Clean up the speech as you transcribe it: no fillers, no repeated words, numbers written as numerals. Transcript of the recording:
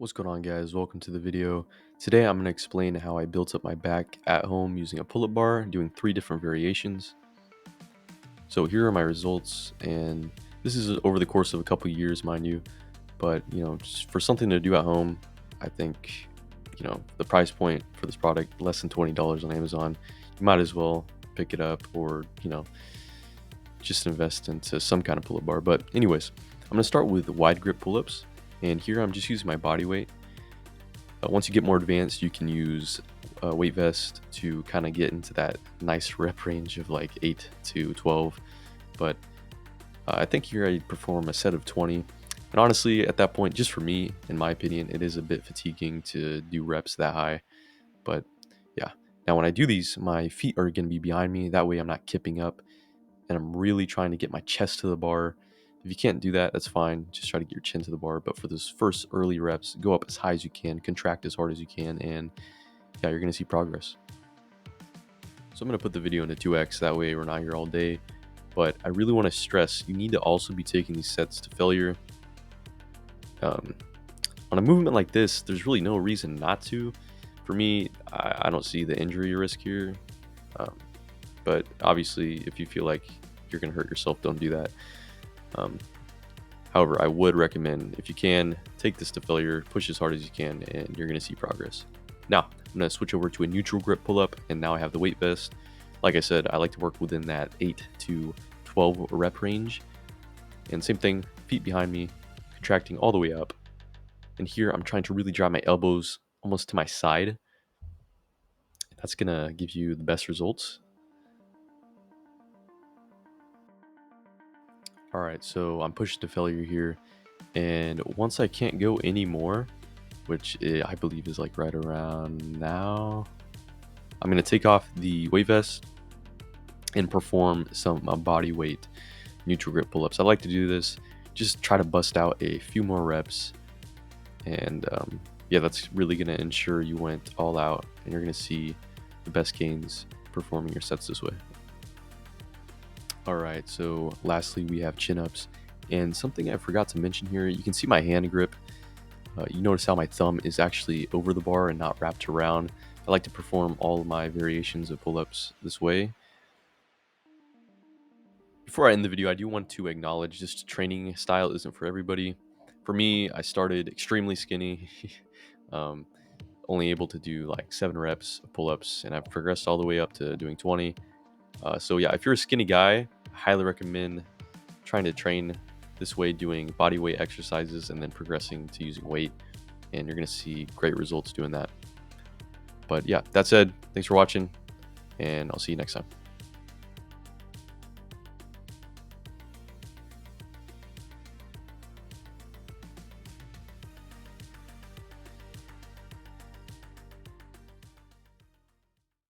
What's going on, guys? Welcome to the video. Today I'm going to explain how I built up my back at home using a pull-up bar, doing 3 different variations. So here are my results, and this is over the course of a couple years, mind you, but just for something to do at home, I think the price point for this product, less than $20 on Amazon, you might as well pick it up, or just invest into some kind of pull-up bar. But anyways, I'm going to start with wide grip pull-ups, and here I'm just using my body weight. Once you get more advanced, you can use a weight vest to kind of get into that nice rep range of like 8 to 12. But I think here I perform a set of 20. And honestly, at that point, just for me, in my opinion, it is a bit fatiguing to do reps that high. But yeah, now when I do these, my feet are going to be behind me. That way I'm not kipping up, and I'm really trying to get my chest to the bar. If you can't do that, that's fine. Just try to get your chin to the bar. But for those first early reps, go up as high as you can, contract as hard as you can, and yeah, you're going to see progress. So I'm going to put the video into 2x, that way we're not here all day. But I really want to stress, you need to also be taking these sets to failure. On a movement like this, there's really no reason not to. For me, I don't see the injury risk here. But obviously, if you feel like you're going to hurt yourself, don't do that. However, I would recommend, if you can, take this to failure, push as hard as you can, and you're going to see progress. Now, I'm going to switch over to a neutral grip pull-up, and now I have the weight vest. Like I said, I like to work within that 8 to 12 rep range. And same thing, feet behind me, contracting all the way up. And here, I'm trying to really drive my elbows almost to my side. That's going to give you the best results. All right, so I'm pushing to failure here. And once I can't go anymore, which I believe is like right around now, I'm going to take off the weight vest and perform some body weight neutral grip pull-ups. I like to do this, just try to bust out a few more reps. And yeah, that's really going to ensure you went all out, and you're going to see the best gains performing your sets this way. All right, so lastly, we have chin-ups. And something I forgot to mention here, you can see my hand grip. You notice how my thumb is actually over the bar and not wrapped around. I like to perform all of my variations of pull-ups this way. Before I end the video, I do want to acknowledge this training style isn't for everybody. For me, I started extremely skinny, only able to do like 7 reps of pull-ups, and I've progressed all the way up to doing 20. So yeah, if you're a skinny guy, I highly recommend trying to train this way, doing body weight exercises and then progressing to using weight, and you're going to see great results doing that. But yeah, that said, thanks for watching, and I'll see you next time.